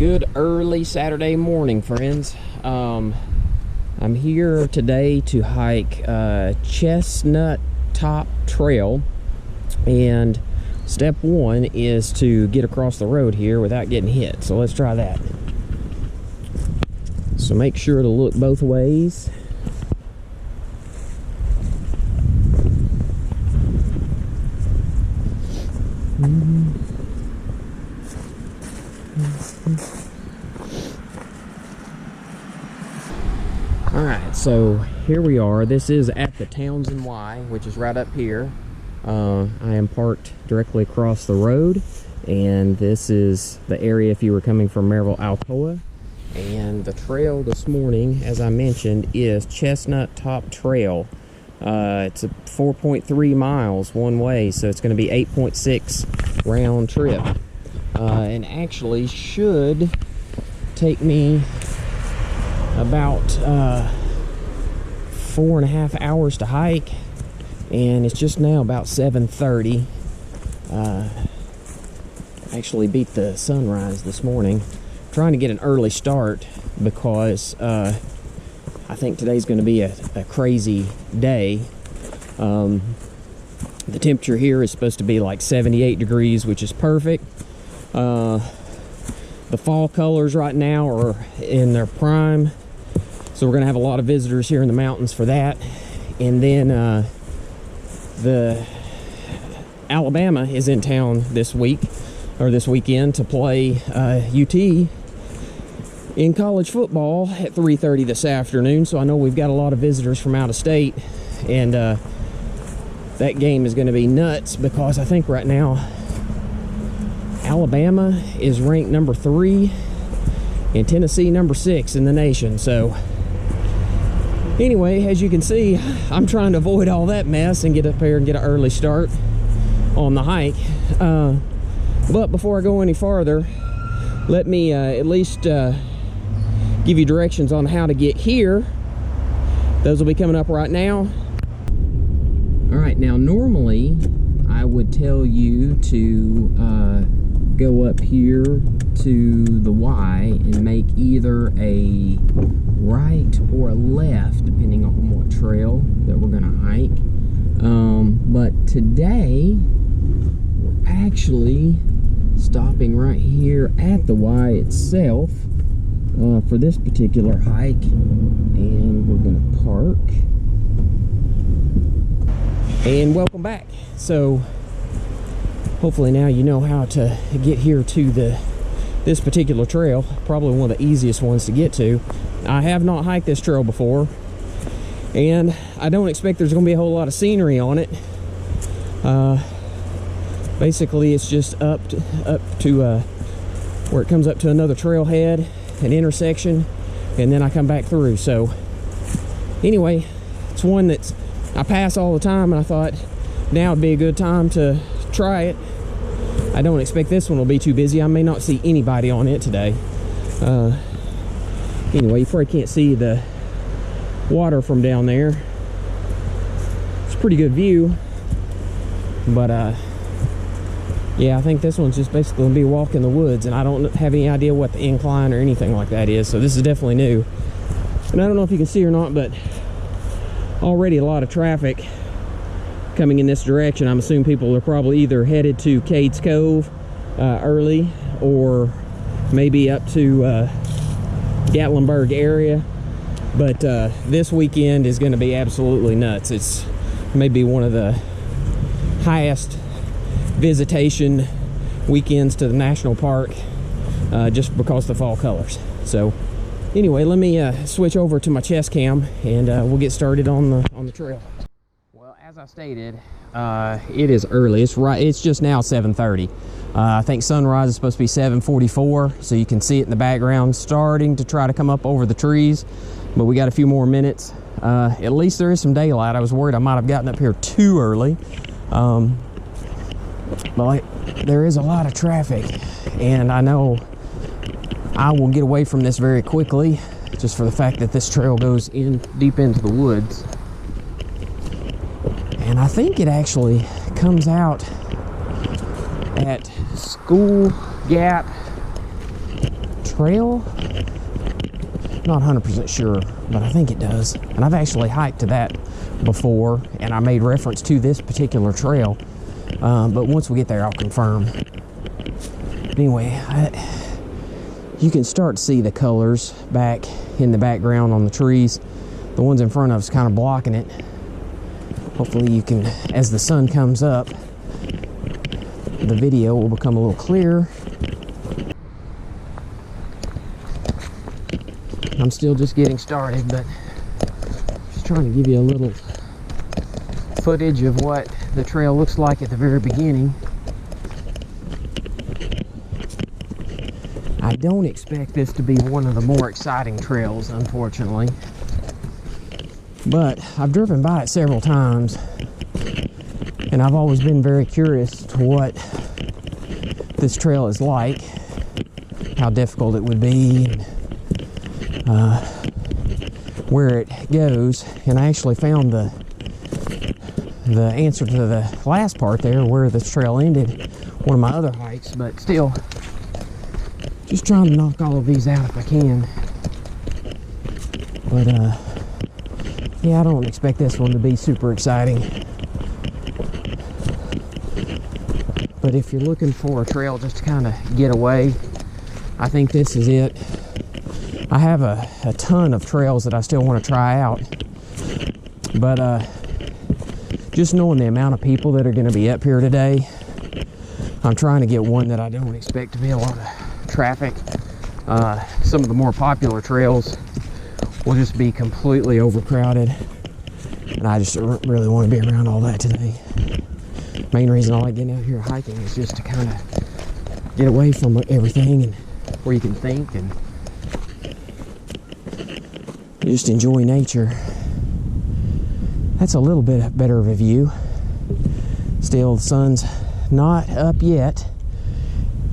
Good early Saturday morning, friends. I'm here today to hike Chestnut Top Trail, and step one is to get across the road here without getting hit. So let's try that. So make sure to look both ways. Alright, so here we are. This is at the Townsend Y, which is right up here. I am parked directly across the road, and this is the area if you were coming from Maryville, Alcoa. And the trail this morning, as I mentioned, is Chestnut Top Trail. It's a 4.3 miles one way, so it's going to be 8.6 round trip. And actually should take me about 4.5 hours to hike, and it's just now about 7:30. Actually beat the sunrise this morning. Trying to get an early start because I think today's going to be a crazy day. The temperature here is supposed to be like 78 degrees, which is perfect. The fall colors right now are in their prime, so we're going to have a lot of visitors here in the mountains for that. And then the Alabama is in town this week, or this weekend, to play UT in college football at 3:30 this afternoon. So I know we've got a lot of visitors from out of state, and that game is going to be nuts because I think right now Alabama is ranked number 3 and Tennessee number 6 in the nation. So anyway, as you can see, I'm trying to avoid all that mess and get up here and get an early start on the hike. But before I go any farther, let me at least give you directions on how to get here. Those will be coming up right now. All right, now normally I would tell you to go up here to the Y and make either a right or a left, depending on what trail that we're gonna hike. But today we're actually stopping right here at the Y itself for this particular hike, and we're gonna park. And welcome back. So hopefully now you know how to get here to this particular trail. Probably one of the easiest ones to get to. I have not hiked this trail before, and I don't expect there's going to be a whole lot of scenery on it. Basically, it's just up to where it comes up to another trailhead, an intersection, and then I come back through. So anyway, it's one that's I pass all the time, and I thought now would be a good time to try it. I don't expect this one will be too busy. I may not see anybody on it today. Anyway, you probably can't see the water from down there. It's a pretty good view, but yeah, I think this one's just basically gonna be a walk in the woods, and I don't have any idea what the incline or anything like that is, so this is definitely new. And I don't know if you can see or not, but already a lot of traffic coming in this direction. I'm assuming people are probably either headed to Cades Cove early, or maybe up to Gatlinburg area. But this weekend is going to be absolutely nuts. It's maybe one of the highest visitation weekends to the national park, just because of the fall colors. So anyway, let me switch over to my chest cam, and we'll get started on the trail. Well, as I stated, it is early. It's just now 7:30. I think sunrise is supposed to be 7:44, so you can see it in the background starting to try to come up over the trees, but we got a few more minutes. At least there is some daylight. I was worried I might have gotten up here too early, but there is a lot of traffic, and I know I will get away from this very quickly, just for the fact that this trail goes in deep into the woods. And I think it actually comes out at School Gap Trail? Not 100% sure, but I think it does. And I've actually hiked to that before, and I made reference to this particular trail. But once we get there, I'll confirm. Anyway, you can start to see the colors back in the background on the trees. The ones in front of us kind of blocking it. Hopefully you can, as the sun comes up, the video will become a little clearer. I'm still just getting started, but just trying to give you a little footage of what the trail looks like at the very beginning. I don't expect this to be one of the more exciting trails, unfortunately, but I've driven by it several times, and I've always been very curious to what this trail is like, how difficult it would be, and where it goes. And I actually found the answer to the last part there, where this trail ended, one of my other hikes. But still, just trying to knock all of these out if I can. But yeah, I don't expect this one to be super exciting. But if you're looking for a trail just to kind of get away, I think this is it. I have a ton of trails that I still want to try out, but just knowing the amount of people that are going to be up here today, I'm trying to get one that I don't expect to be a lot of traffic. Some of the more popular trails will just be completely overcrowded, and I just really want to be around all that today. Main reason I like getting out here hiking is just to kind of get away from everything, and where you can think and just enjoy nature. That's a little bit better of a view. Still, the sun's not up yet,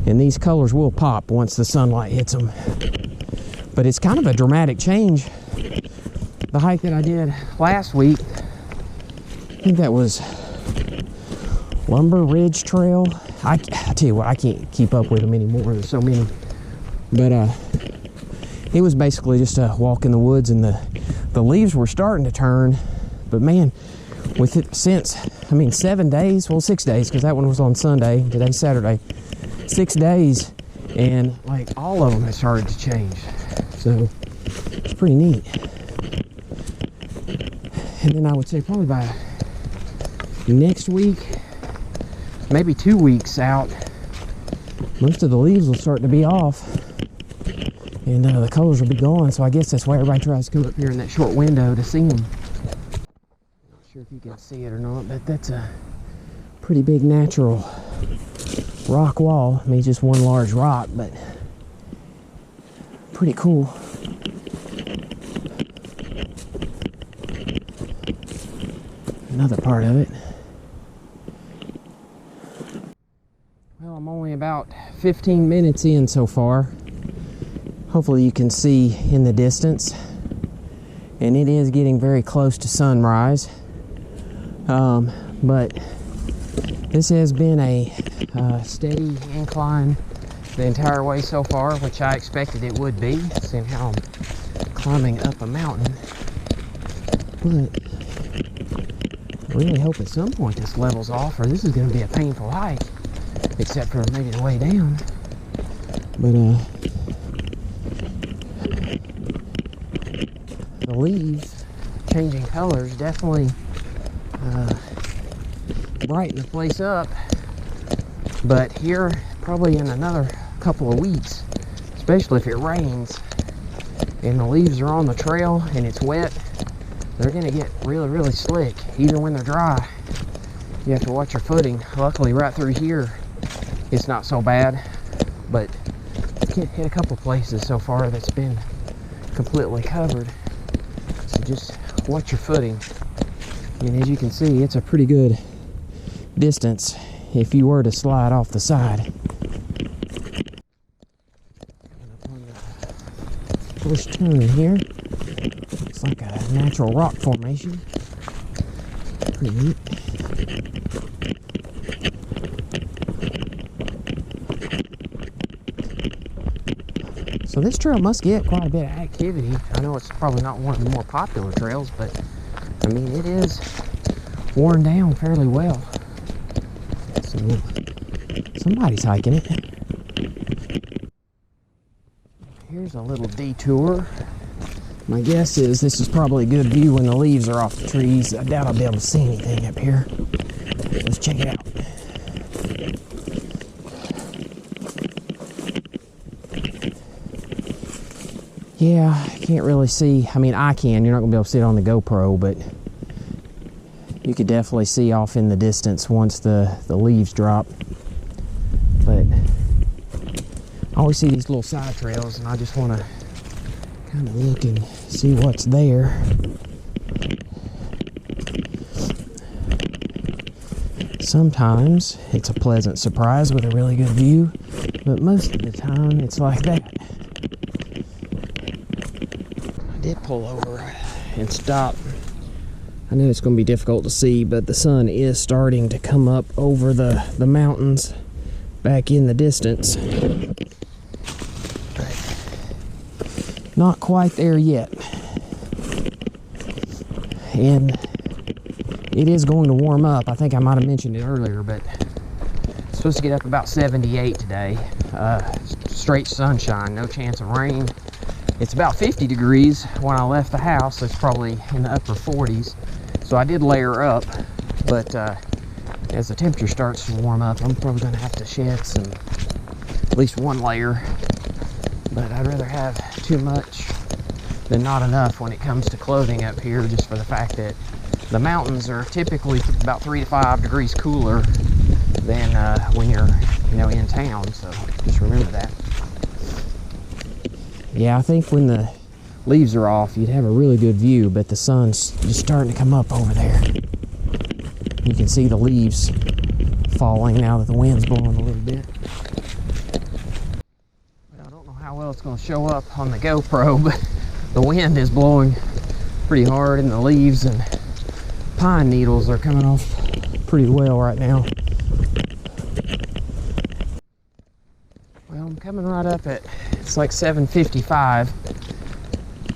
and these colors will pop once the sunlight hits them. But it's kind of a dramatic change. The hike that I did last week, I think that was Lumber Ridge Trail. I tell you what, I can't keep up with them anymore. There's so many. But it was basically just a walk in the woods, and the leaves were starting to turn. But man, with it since, 7 days, well 6 days, because that one was on Sunday, today's Saturday, 6 days, and like all of them have started to change. So it's pretty neat. And then I would say probably by next week, maybe 2 weeks out, most of the leaves will start to be off, and the colors will be gone. So I guess that's why everybody tries to come up here in that short window to see them. Not sure if you can see it or not, but that's a pretty big natural rock wall. Just one large rock, but pretty cool. Another part of it. Well, I'm only about 15 minutes in so far. Hopefully you can see in the distance, and it is getting very close to sunrise. But this has been a steady incline the entire way so far, which I expected it would be, seeing how I'm climbing up a mountain. But I really hope at some point this levels off, or this is going to be a painful hike, except for maybe the way down. But the leaves changing colors definitely brighten the place up. But here, probably in another couple of weeks, especially if it rains and the leaves are on the trail and it's wet, they're going to get really, really slick. Even when they're dry, you have to watch your footing. Luckily, right through here, it's not so bad, but hit a couple places so far that's been completely covered. So just watch your footing. And as you can see, it's a pretty good distance if you were to slide off the side. First turn here. Looks like a natural rock formation. Pretty neat. So this trail must get quite a bit of activity. I know it's probably not one of the more popular trails, but I mean, it is worn down fairly well. So somebody's hiking it. Here's a little detour. My guess is this is probably a good view when the leaves are off the trees. I doubt I'll be able to see anything up here. Let's check it out. Yeah, I can't really see. I mean, I can. You're not going to be able to see it on the GoPro, but you could definitely see off in the distance once the leaves drop. But I always see these little side trails, and I just want to kind of look and see what's there. Sometimes it's a pleasant surprise with a really good view, but most of the time it's like that. I did pull over and stop. I know it's going to be difficult to see, but the sun is starting to come up over the mountains back in the distance. Not quite there yet. And it is going to warm up. I think I might have mentioned it earlier, but it's supposed to get up about 78 today. Straight sunshine, no chance of rain. It's about 50 degrees when I left the house. It's probably in the upper 40s. So I did layer up, but as the temperature starts to warm up, I'm probably going to have to shed at least one layer. But I'd rather have too much than not enough when it comes to clothing up here, just for the fact that the mountains are typically about 3 to 5 degrees cooler than when you're, in town. So just remember that. Yeah, I think when the leaves are off, you'd have a really good view, but the sun's just starting to come up over there. You can see the leaves falling now that the wind's blowing a little bit. How well it's going to show up on the GoPro, but the wind is blowing pretty hard, and the leaves and pine needles are coming off pretty well right now. Well, I'm coming right up at, it's like 7:55.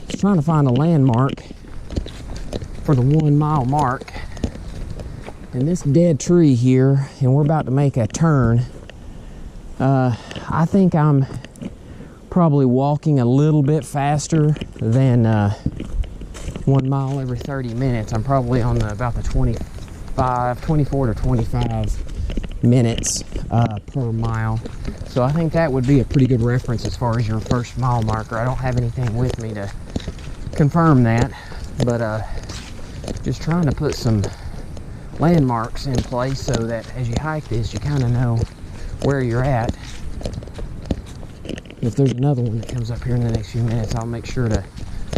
Just trying to find a landmark for the 1 mile mark. And this dead tree here, and we're about to make a turn. I think I'm probably walking a little bit faster than 1 mile every 30 minutes. I'm probably on about the 24 to 25 minutes per mile. So I think that would be a pretty good reference as far as your first mile marker. I don't have anything with me to confirm that, but just trying to put some landmarks in place so that as you hike this, you kind of know where you're at. If there's another one that comes up here in the next few minutes, I'll make sure to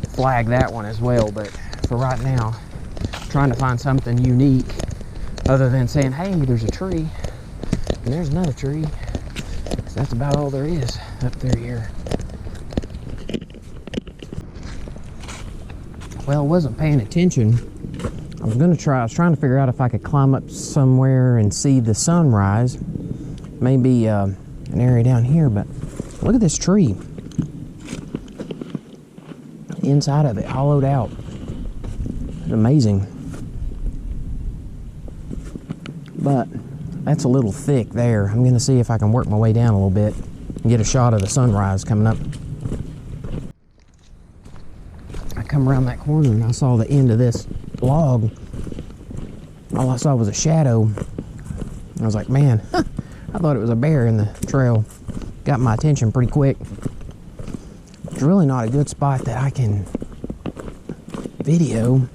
flag that one as well. But for right now, trying to find something unique other than saying, hey, there's a tree and there's another tree. So that's about all there is up there here. Well, I wasn't paying attention. I was trying to figure out if I could climb up somewhere and see the sunrise. Maybe an area down here, but look at this tree. Inside of it, hollowed out. It's amazing. But that's a little thick there. I'm going to see if I can work my way down a little bit and get a shot of the sunrise coming up. I come around that corner and I saw the end of this log. All I saw was a shadow. I was like, man, I thought it was a bear in the trail. Got my attention pretty quick. It's really not a good spot that I can video.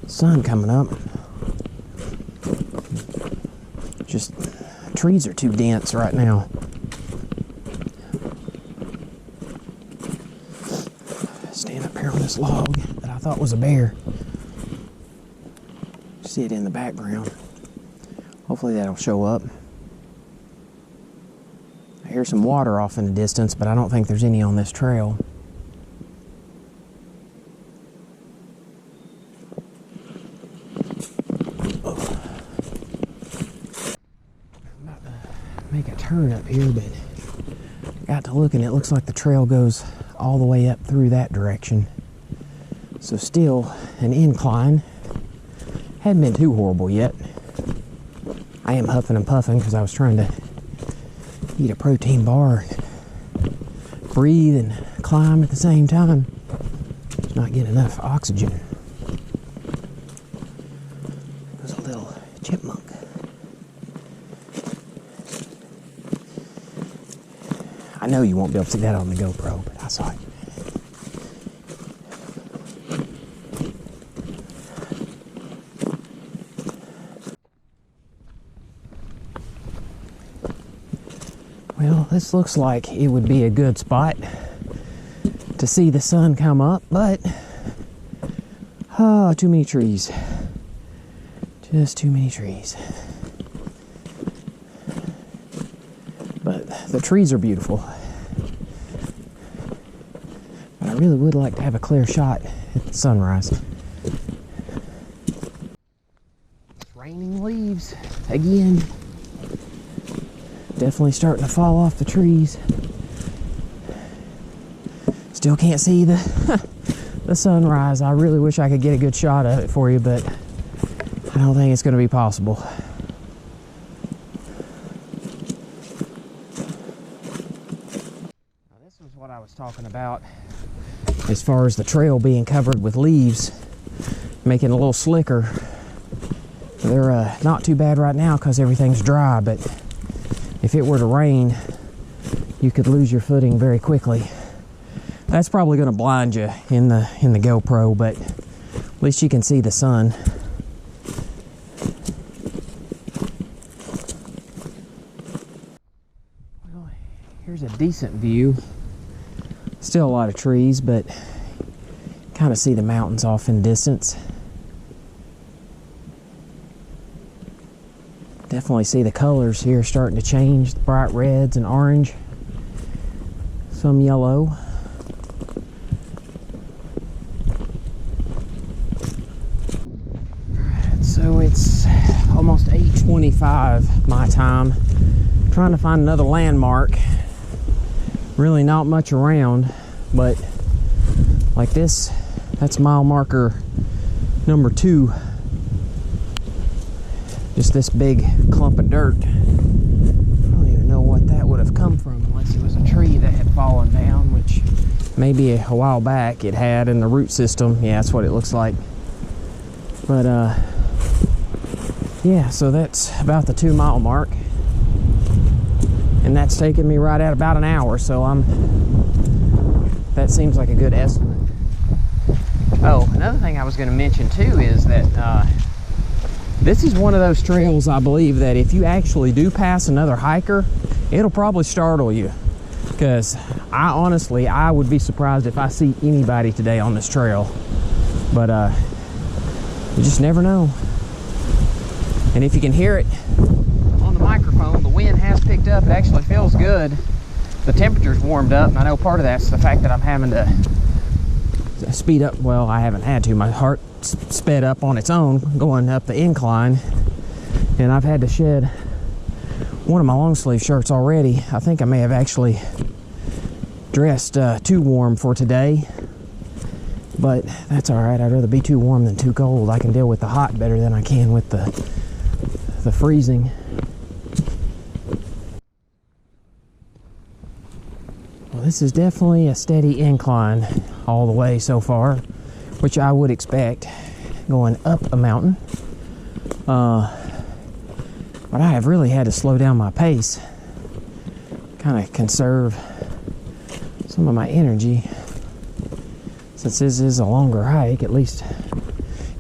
Sun coming up. Just trees are too dense right now. Stand up here on this log that I thought was a bear. See it in the background. Hopefully that'll show up. I hear some water off in the distance, but I don't think there's any on this trail. Oh. I'm about to make a turn up here, but got to looking, it looks like the trail goes all the way up through that direction. So still an incline. Hadn't been too horrible yet. I am huffing and puffing because I was trying to eat a protein bar, breathe and climb at the same time. Just not getting enough oxygen. There's a little chipmunk. I know you won't be able to see that on the GoPro, but I saw it. Well, this looks like it would be a good spot to see the sun come up, but oh, too many trees. Just too many trees. But the trees are beautiful. But I really would like to have a clear shot at the sunrise. It's raining leaves again. Definitely starting to fall off the trees. Still can't see the sunrise. I really wish I could get a good shot of it for you, but I don't think it's going to be possible. Now, this was what I was talking about as far as the trail being covered with leaves, making it a little slicker. They're not too bad right now because everything's dry, but if it were to rain, you could lose your footing very quickly. That's probably going to blind you in the GoPro, but at least you can see the sun. Well, here's a decent view. Still a lot of trees, but kind of see the mountains off in the distance. Definitely see the colors here starting to change, the bright reds and orange, some yellow. Alright, so it's almost 8:25 my time. I'm trying to find another landmark. Really not much around, but like this, that's mile marker number 2. Just this big clump of dirt. I don't even know what that would have come from unless it was a tree that had fallen down, which maybe a while back it had in the root system. Yeah, that's what it looks like. But yeah, so that's about the 2 mile mark. And that's taken me right at about an hour, so that seems like a good estimate. Oh, another thing I was going to mention too is that this is one of those trails, I believe, that if you actually do pass another hiker, it'll probably startle you. Because I would be surprised if I see anybody today on this trail. But you just never know. And if you can hear it on the microphone, the wind has picked up. It actually feels good. The temperature's warmed up, and I know part of that's the fact that I'm having to speed up. Well, I haven't had to. My heart sped up on its own going up the incline, and I've had to shed one of my long sleeve shirts already. I think I may have actually dressed too warm for today, but that's all right. I'd rather be too warm than too cold. I can deal with the hot better than I can with the freezing. Well, this is definitely a steady incline all the way so far, which I would expect going up a mountain. But I have really had to slow down my pace, kind of conserve some of my energy. Since this is a longer hike, at least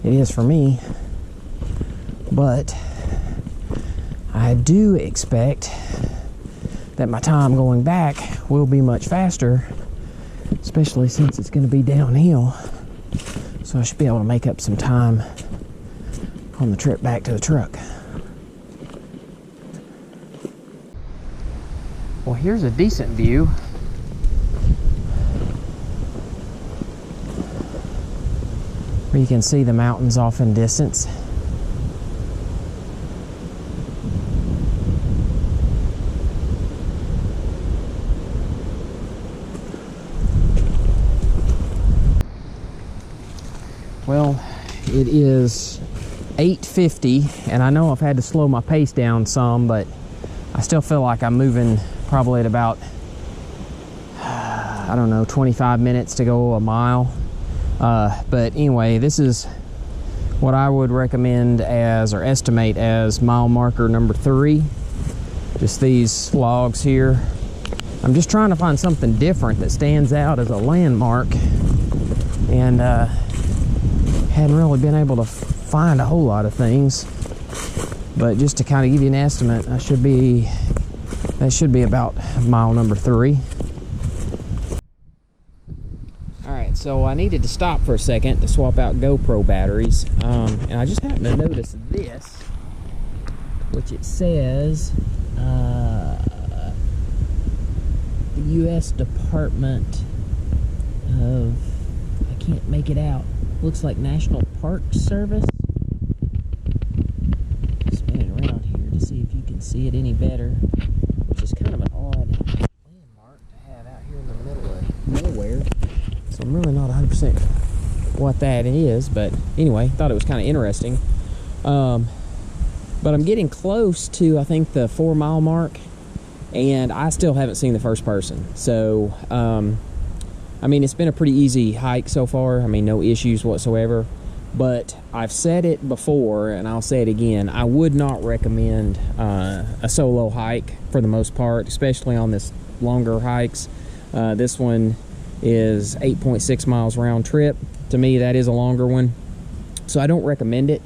it is for me. But I do expect that my time going back will be much faster, especially since it's going to be downhill. So I should be able to make up some time on the trip back to the truck. Well, here's a decent view. Where you can see the mountains off in distance. Well, it is 8:50, and I know I've had to slow my pace down some, but I still feel like I'm moving probably at about, I don't know, 25 minutes to go a mile. But anyway, this is what I would recommend as, or estimate as, mile marker number 3. Just these logs here. I'm just trying to find something different that stands out as a landmark, and hadn't really been able to find a whole lot of things. But just to kind of give you an estimate, that should be about mile number 3. Alright, so I needed to stop for a second to swap out GoPro batteries, and I just happened to notice this, which it says the U.S. Department of, I can't make it out, looks like National Park Service. Spin it around here to see if you can see it any better, which is kind of an odd landmark to have out here in the middle of nowhere. So I'm really not 100% what that is, but anyway, thought it was kind of interesting. But I'm getting close to, I think, the 4-mile mark, and I still haven't seen the first person. So, I mean, it's been a pretty easy hike so far. I mean, no issues whatsoever. But I've said it before, and I'll say it again. I would not recommend a solo hike for the most part, especially on this longer hikes. This one is 8.6 miles round trip. To me, that is a longer one, so I don't recommend it.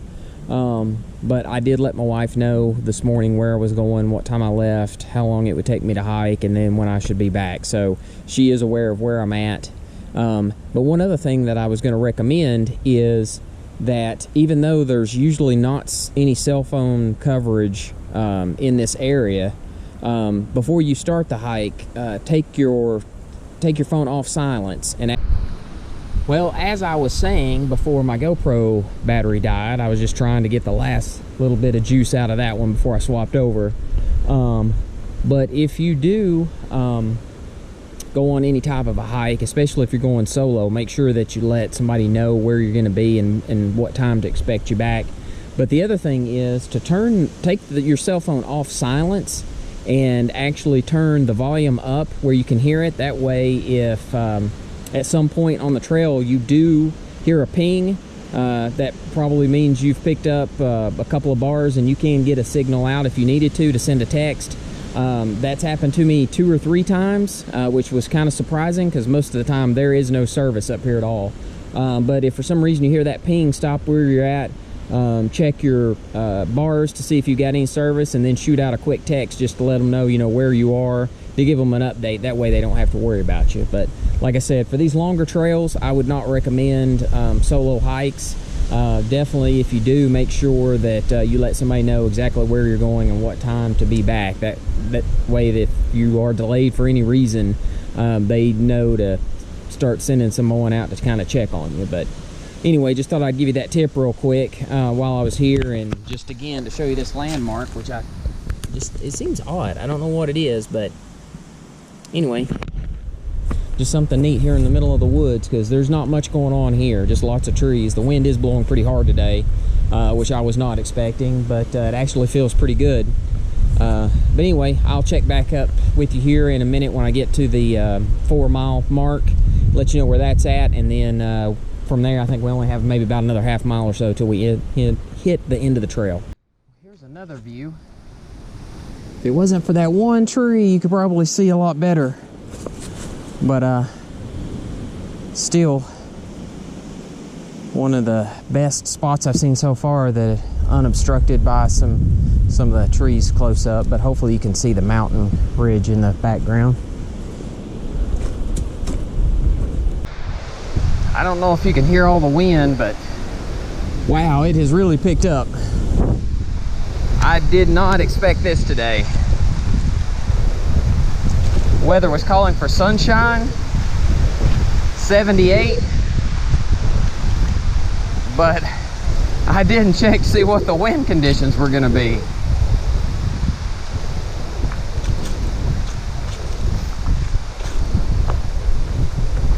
But I did let my wife know this morning where I was going, what time I left, how long it would take me to hike, and then when I should be back. So she is aware of where I'm at. But one other thing that I was going to recommend is that even though there's usually not any cell phone coverage in this area, before you start the hike, take your phone off silence. And well, as I was saying before my GoPro battery died, I was just trying to get the last little bit of juice out of that one before I swapped over. But if you do go on any type of a hike, especially if you're going solo, make sure that you let somebody know where you're going to be and what time to expect you back. But the other thing is to take your cell phone off silence and actually turn the volume up where you can hear it. That way, if at some point on the trail you do hear a ping, that probably means you've picked up a couple of bars and you can get a signal out if you needed to send a text. That's happened to me 2 or 3 times, which was kind of surprising because most of the time there is no service up here at all. But if for some reason you hear that ping, stop where you're at, check your bars to see if you got any service, and then shoot out a quick text just to let them know, where you are, to give them an update. That way they don't have to worry about you. But like I said, for these longer trails, I would not recommend solo hikes. Definitely, if you do, make sure that you let somebody know exactly where you're going and what time to be back. That way that if you are delayed for any reason, they know to start sending someone out to kind of check on you. But anyway, just thought I'd give you that tip real quick while I was here, and just again to show you this landmark, which it seems odd. I don't know what it is, but anyway, just something neat here in the middle of the woods, because there's not much going on here, just lots of trees. The wind is blowing pretty hard today, which I was not expecting, but it actually feels pretty good. But anyway, I'll check back up with you here in a minute when I get to the 4-mile mark, let you know where that's at, and then from there I think we only have maybe about another half mile or so till we hit the end of the trail. Here's another view. If it wasn't for that one tree, you could probably see a lot better. But still one of the best spots I've seen so far, that unobstructed by some of the trees close up, but hopefully you can see the mountain ridge in the background. I don't know if you can hear all the wind, but wow, it has really picked up. I did not expect this today. Weather was calling for sunshine, 78, but I didn't check to see what the wind conditions were going to be.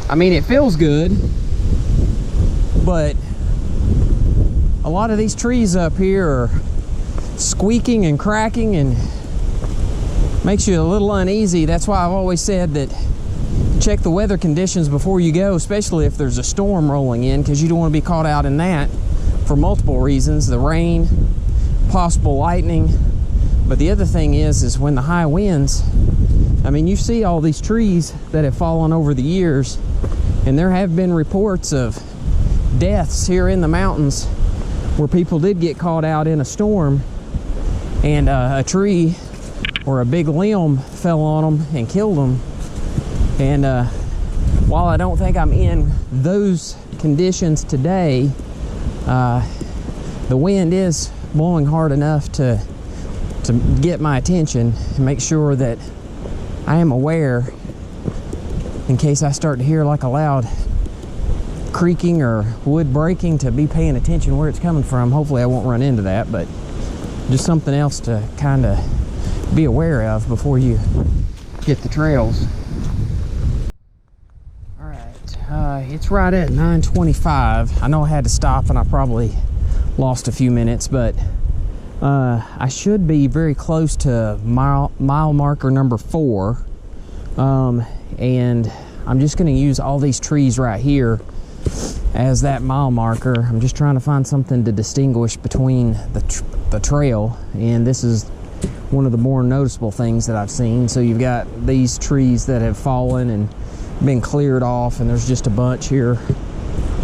I mean, it feels good, but a lot of these trees up here are squeaking and cracking and makes you a little uneasy. That's why I've always said that check the weather conditions before you go, especially if there's a storm rolling in, because you don't want to be caught out in that for multiple reasons. The rain, possible lightning, but the other thing is when the high winds, I mean, you see all these trees that have fallen over the years, and there have been reports of deaths here in the mountains where people did get caught out in a storm and a tree or a big limb fell on them and killed them. And while I don't think I'm in those conditions today, the wind is blowing hard enough to get my attention and make sure that I am aware in case I start to hear like a loud creaking or wood breaking, to be paying attention where it's coming from. Hopefully I won't run into that, but just something else to kind of be aware of before you hit the trails. All right, it's right at 9:25. I know I had to stop and I probably lost a few minutes, but I should be very close to mile marker number 4, and I'm just going to use all these trees right here as that mile marker. I'm just trying to find something to distinguish between the trail, and this is one of the more noticeable things that I've seen. So you've got these trees that have fallen and been cleared off, and there's just a bunch here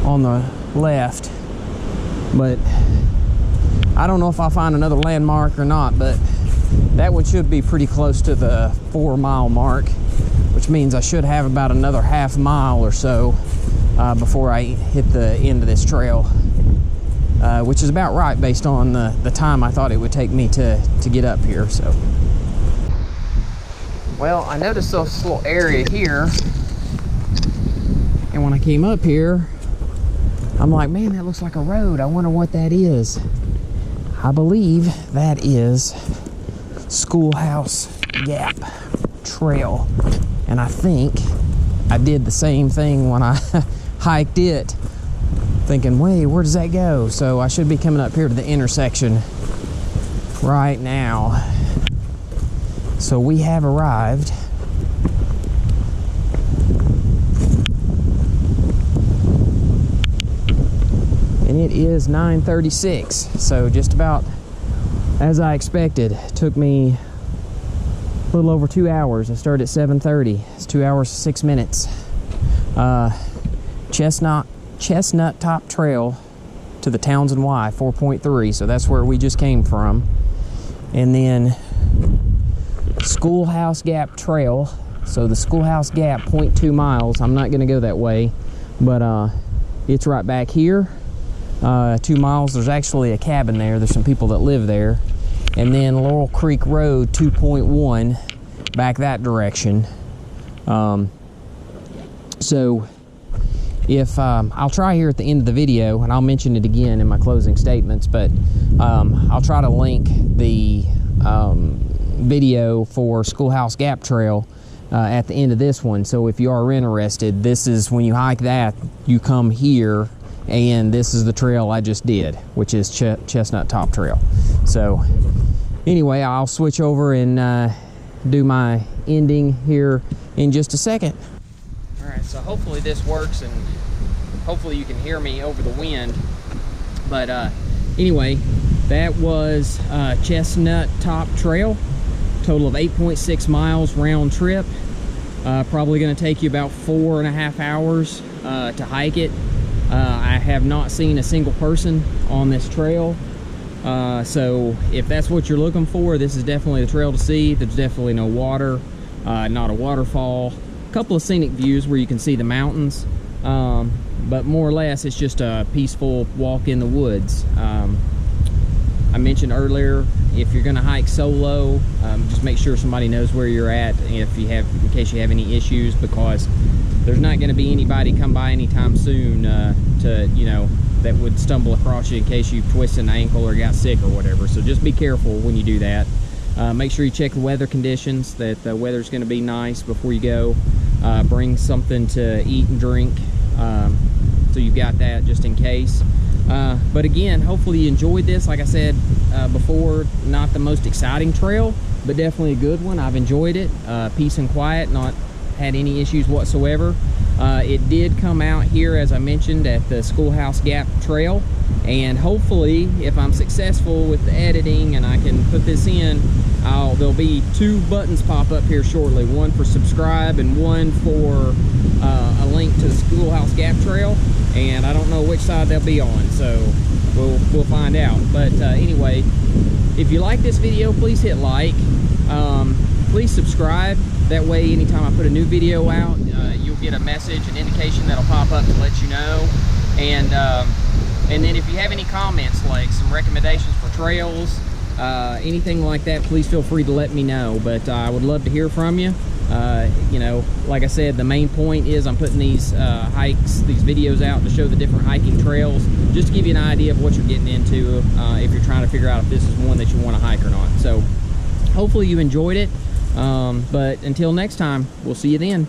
on the left, but I don't know if I'll find another landmark or not, but that one should be pretty close to the 4-mile mark, which means I should have about another half mile or so before I hit the end of this trail, which is about right based on the time I thought it would take me to get up here. So, well, I noticed this little area here, and when I came up here, I'm like, man, that looks like a road. I wonder what that is. I believe that is Schoolhouse Gap Trail, and I think I did the same thing when I hiked it, thinking, wait, where does that go? So I should be coming up here to the intersection right now. So we have arrived. And it is 9:36, so just about as I expected. It took me a little over 2 hours. I started at 7:30. It's 2 hours, 6 minutes. Chestnut Top Trail to the Townsend Y 4.3, so that's where we just came from. And then Schoolhouse Gap Trail, so the Schoolhouse Gap 0.2 miles. I'm not gonna go that way, but it's right back here. 2 miles, there's actually a cabin there. There's some people that live there. And then Laurel Creek Road 2.1 back that direction. So if I'll try here at the end of the video, and I'll mention it again in my closing statements, but I'll try to link the video for Schoolhouse Gap Trail at the end of this one. So if you are interested, this is when you hike that, you come here, and this is the trail I just did, which is Chestnut Top Trail. So anyway, I'll switch over and do my ending here in just a second. All right, so hopefully this works, and hopefully you can hear me over the wind. But anyway, that was Chestnut Top Trail, total of 8.6 miles round trip. Probably going to take you about 4.5 hours to hike it. I have not seen a single person on this trail, so if that's what you're looking for, this is definitely the trail to see. There's definitely no water, not a waterfall, a couple of scenic views where you can see the mountains, but more or less it's just a peaceful walk in the woods. I mentioned earlier, if you're going to hike solo, just make sure somebody knows where you're at in case you have any issues, because there's not going to be anybody come by anytime soon that would stumble across you in case you twisted an ankle or got sick or whatever. So just be careful when you do that. Make sure you check the weather conditions, that the weather's going to be nice before you go. Bring something to eat and drink, so you've got that just in case. But again, hopefully you enjoyed this. Like I said before, not the most exciting trail, but definitely a good one. I've enjoyed it. Peace and quiet, not had any issues whatsoever. It did come out here, as I mentioned, at the Schoolhouse Gap Trail, and hopefully if I'm successful with the editing and I can put this in, there'll be 2 buttons pop up here shortly, one for subscribe and one for a link to the Schoolhouse Gap Trail, and I don't know which side they'll be on, so we'll find out. But anyway, if you like this video, please hit like. Please subscribe. That way, anytime I put a new video out, you'll get a message, an indication that'll pop up to let you know. And then if you have any comments, like some recommendations for trails, anything like that, please feel free to let me know. But I would love to hear from you. You know, like I said, the main point is I'm putting these these videos out to show the different hiking trails, just to give you an idea of what you're getting into if you're trying to figure out if this is one that you want to hike or not. So hopefully you enjoyed it. But until next time, we'll see you then.